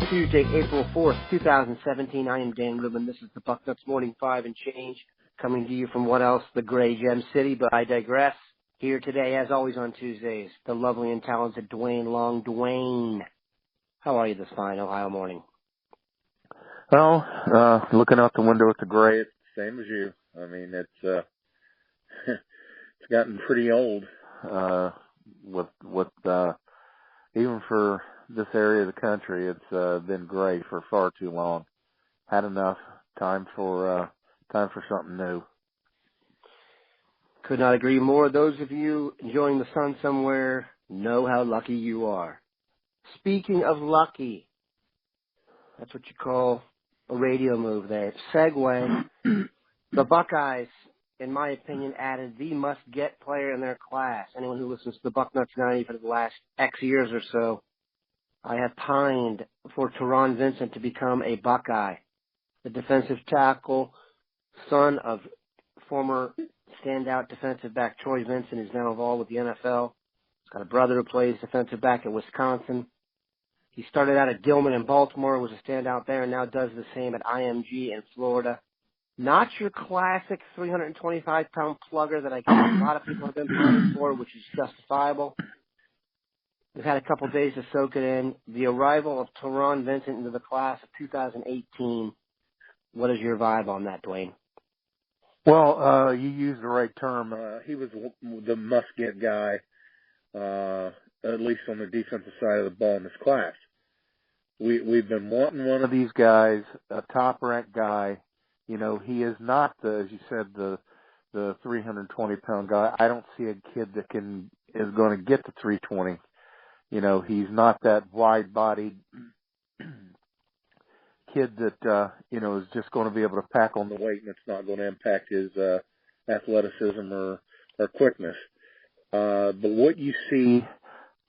Tuesday, April 4th, 2017. I am Dan Rubin. This is the Bucknuts Morning 5 and Change, coming to you from what else? The Gray Gem City, but I digress. Here today, as always on Tuesdays, the lovely and talented Duane Long. Duane, how are you this fine Ohio morning? Well, looking out the window at the gray, it's the same as you. I mean, it's it's gotten pretty old with even for this area of the country. It's been gray for far too long. Had enough. Time for something new. Could not agree more. Those of you enjoying the sun somewhere know how lucky you are. Speaking of lucky, that's what you call a radio move there. Segue. The Buckeyes, in my opinion, added the must-get player in their class. Anyone who listens to the Bucknuts 90 for the last X years or so, I have pined for Taron Vincent to become a Buckeye. The defensive tackle, son of former standout defensive back Troy Vincent, is now involved with the NFL. He's got a brother who plays defensive back at Wisconsin. He started out at Gilman in Baltimore, was a standout there, and now does the same at IMG in Florida. Not your classic 325-pound plugger that I guess a lot of people have been planning for, which is justifiable. We've had a couple of days to soak it in. The arrival of Taron Vincent into the class of 2018. What is your vibe on that, Duane? Well, you used the right term. He was the must-get guy, at least on the defensive side of the ball in this class. We've been wanting one of these guys, a top-ranked guy. You know, he is not as you said, the 320-pound guy. I don't see a kid that is going to get to 320. You know, he's not that wide-bodied kid that, is just going to be able to pack on the weight, and it's not going to impact his athleticism or quickness. But what you see,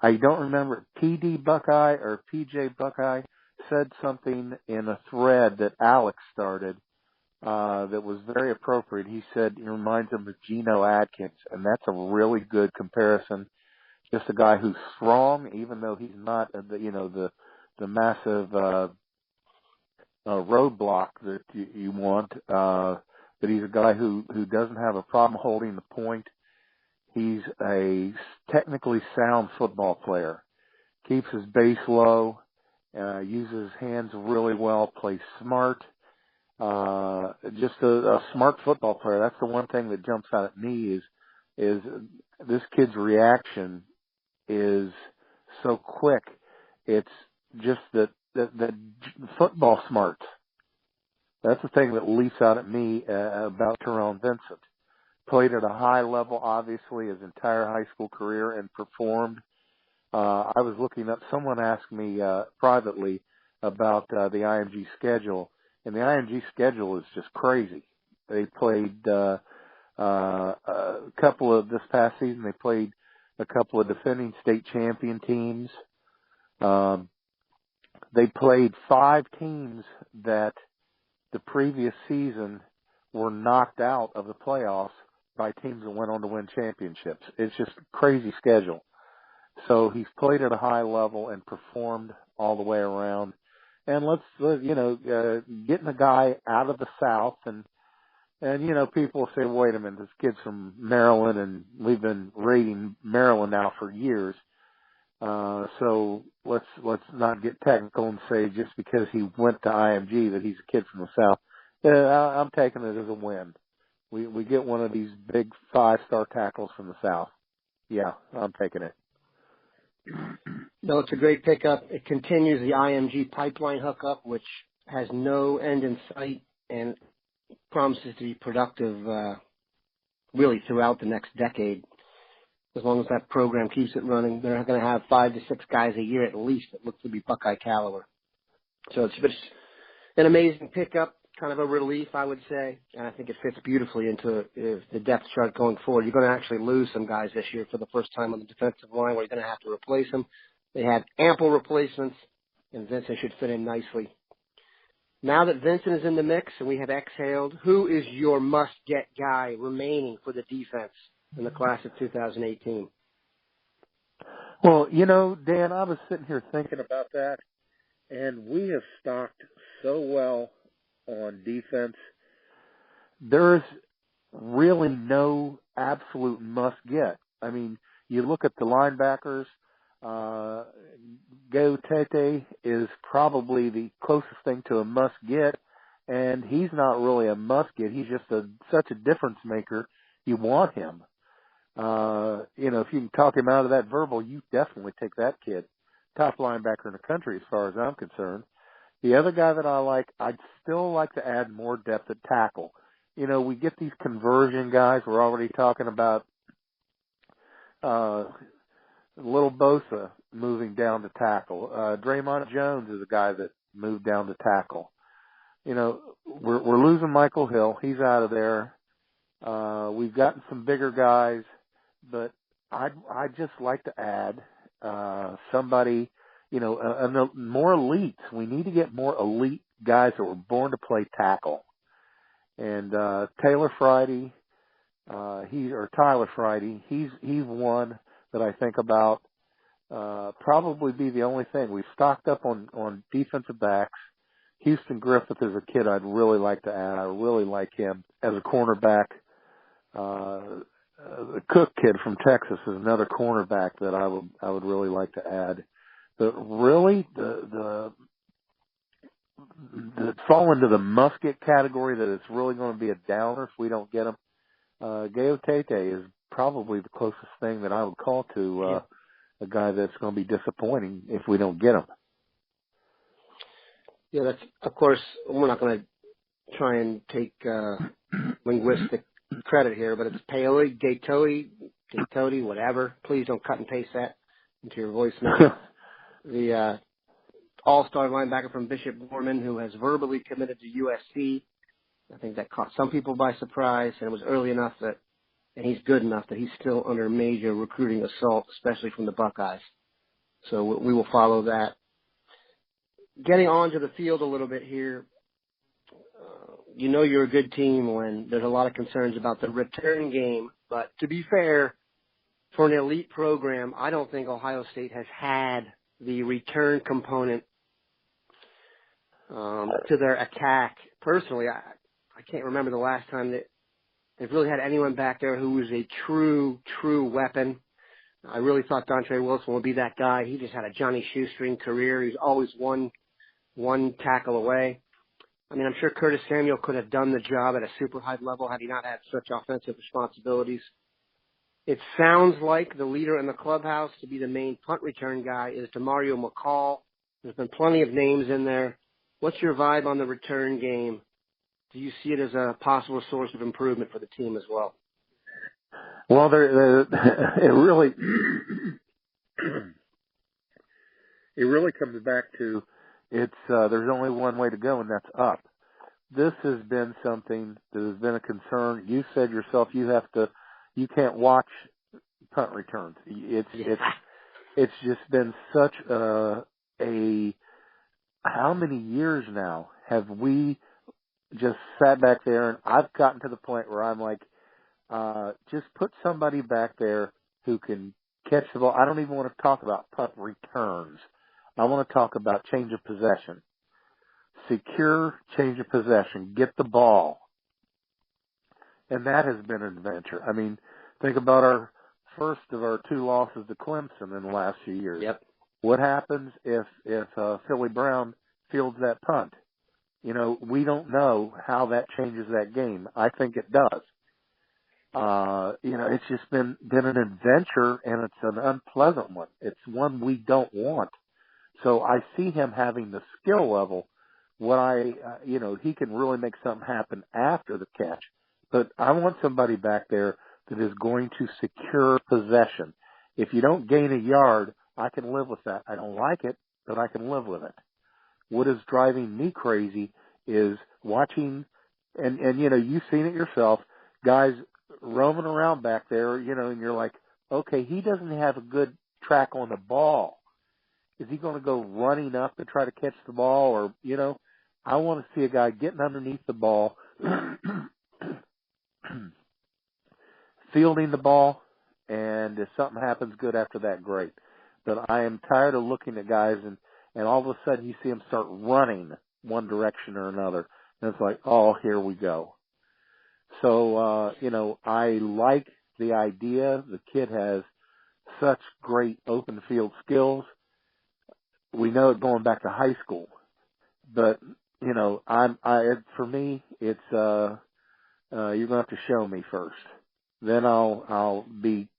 I don't remember, PD Buckeye or PJ Buckeye said something in a thread that Alex started that was very appropriate. He said he reminds him of Geno Atkins, and that's a really good comparison. Just a guy who's strong, even though he's not, the massive roadblock that you want. But he's a guy who doesn't have a problem holding the point. He's a technically sound football player. Keeps his base low, uses his hands really well, plays smart. Just a smart football player. That's the one thing that jumps out at me is this kid's reaction is so quick. It's just that football smarts. That's the thing that leaps out at me about Taron Vincent. Played at a high level, obviously, his entire high school career and performed. I was looking up, someone asked me privately about the IMG schedule, and the IMG schedule is just crazy. They played a couple of, this past season, they played a couple of defending state champion teams. They played 5 teams that the previous season were knocked out of the playoffs by teams that went on to win championships. It's just a crazy schedule. So he's played at a high level and performed all the way around. And getting a guy out of the South and people say, wait a minute, this kid's from Maryland, and we've been rating Maryland now for years. So let's not get technical and say just because he went to IMG that he's a kid from the South. I'm taking it as a win. We get one of these big 5-star tackles from the South. Yeah, I'm taking it. No, it's a great pickup. It continues the IMG pipeline hookup, which has no end in sight and promises to be productive really throughout the next decade. As long as that program keeps it running, they're going to have 5 to 6 guys a year at least that look to be Buckeye caliber. So it's an amazing pickup, kind of a relief, I would say, and I think it fits beautifully into the depth chart going forward. You're going to actually lose some guys this year for the first time on the defensive line where you're going to have to replace them. They had ample replacements, and Vincent should fit in nicely. Now that Vincent is in the mix and we have exhaled, who is your must-get guy remaining for the defense in the class of 2018? Well, Dan, I was sitting here thinking about that, And we have stocked so well on defense. There's really no absolute must-get. I mean, you look at the linebackers, Gaotete is probably the closest thing to a must-get, and he's not really a must-get. He's just such a difference maker. You want him. If you can talk him out of that verbal, you definitely take that kid. Top linebacker in the country as far as I'm concerned. The other guy that I like, I'd still like to add more depth at tackle. We get these conversion guys. We're already talking about little Bosa moving down to tackle. Draymond Jones is a guy that moved down to tackle. We're losing Michael Hill. He's out of there. We've gotten some bigger guys, but I'd just like to add somebody, more elites. We need to get more elite guys that were born to play tackle. And Tyler Friday, he's one that I think about. Probably be the only thing. We've stocked up on defensive backs. Houston Griffith is a kid I'd really like to add. I really like him as a cornerback. The Cook kid from Texas is another cornerback that I would really like to add. But really, the fall into the musket category that it's really going to be a downer if we don't get him. Gaotete is probably the closest thing that I would call to a guy that's going to be disappointing if we don't get him. Yeah, that's, of course, we're not going to try and take linguistic credit here, but it's Paoli, Gatoi, whatever. Please don't cut and paste that into your voicemail. The all-star linebacker from Bishop Gorman, who has verbally committed to USC. I think that caught some people by surprise, and it was early enough and he's good enough that he's still under major recruiting assault, especially from the Buckeyes. So we will follow that. Getting onto the field a little bit here, you're a good team when there's a lot of concerns about the return game. But to be fair, for an elite program, I don't think Ohio State has had the return component to their attack. Personally, I can't remember the last time that they've really had anyone back there who was a true weapon. I really thought Dontre Wilson would be that guy. He just had a Johnny Shoestring career. He's always one tackle away. I mean, I'm sure Curtis Samuel could have done the job at a super high level had he not had such offensive responsibilities. It sounds like the leader in the clubhouse to be the main punt return guy is DeMario McCall. There's been plenty of names in there. What's your vibe on the return game? Do you see it as a possible source of improvement for the team as well? Well, it really comes back to there's only one way to go, and that's up. This has been something that has been a concern. You said yourself you can't watch punt returns. It's just been such a how many years now have we just sat back there, and I've gotten to the point where I'm like, just put somebody back there who can catch the ball. I don't even want to talk about punt returns. I want to talk about change of possession. Secure change of possession. Get the ball. And that has been an adventure. I mean, think about our first of our two losses to Clemson in the last few years. Yep. What happens if Philly Brown fields that punt? We don't know how that changes that game. I think it does. It's just been an adventure, and it's an unpleasant one. It's one we don't want. So I see him having the skill level. He can really make something happen after the catch. But I want somebody back there that is going to secure possession. If you don't gain a yard, I can live with that. I don't like it, but I can live with it. What is driving me crazy is watching, and you've seen it yourself, guys roaming around back there, and you're like, okay, he doesn't have a good track on the ball. Is he going to go running up to try to catch the ball? Or, I want to see a guy getting underneath the ball, fielding the ball, and if something happens good after that, great. But I am tired of looking at guys, and and all of a sudden you see him start running one direction or another, and it's like, oh, here we go. So, I like the idea. The kid has such great open field skills. We know it going back to high school, but for me, it's you're gonna have to show me first. Then I'll be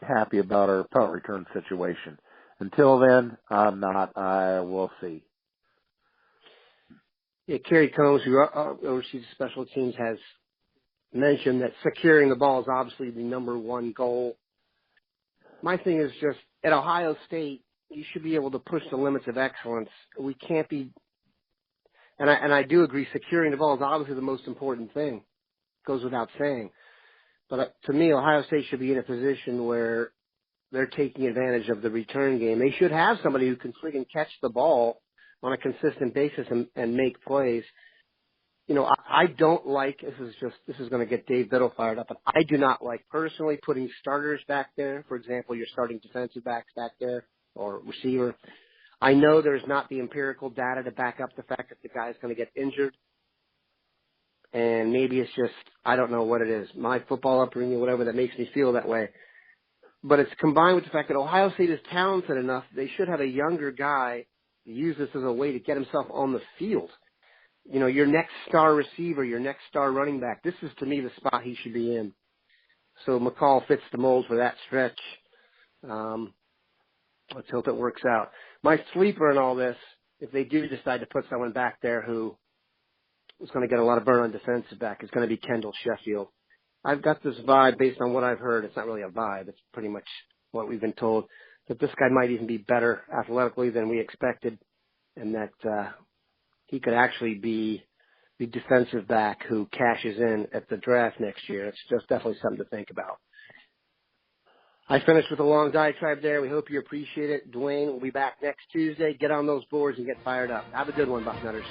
happy about our punt return situation. Until then, I'm not. I will see. Yeah, Kerry Combs, who oversees special teams, has mentioned that securing the ball is obviously the number one goal. My thing is just, at Ohio State, you should be able to push the limits of excellence. We can't be, and I do agree, securing the ball is obviously the most important thing. Goes without saying. But to me, Ohio State should be in a position where they're taking advantage of the return game. They should have somebody who can freaking catch the ball on a consistent basis and make plays. I don't like, this is going to get Dave Biddle fired up, but I do not like personally putting starters back there. For example, you're starting defensive backs back there or receiver. I know there's not the empirical data to back up the fact that the guy's going to get injured. And maybe it's just, I don't know what it is, my football upbringing, whatever, that makes me feel that way. But it's combined with the fact that Ohio State is talented enough, they should have a younger guy use this as a way to get himself on the field. Your next star receiver, your next star running back, this is, to me, the spot he should be in. So McCall fits the mold for that stretch. Let's hope it works out. My sleeper in all this, if they do decide to put someone back there who is going to get a lot of burn on defensive back, is going to be Kendall Sheffield. I've got this vibe based on what I've heard. It's not really a vibe. It's pretty much what we've been told, that this guy might even be better athletically than we expected, and that he could actually be the defensive back who cashes in at the draft next year. It's just definitely something to think about. I finished with a long diatribe there. We hope you appreciate it. Duane will be back next Tuesday. Get on those boards and get fired up. Have a good one, Bucknutters.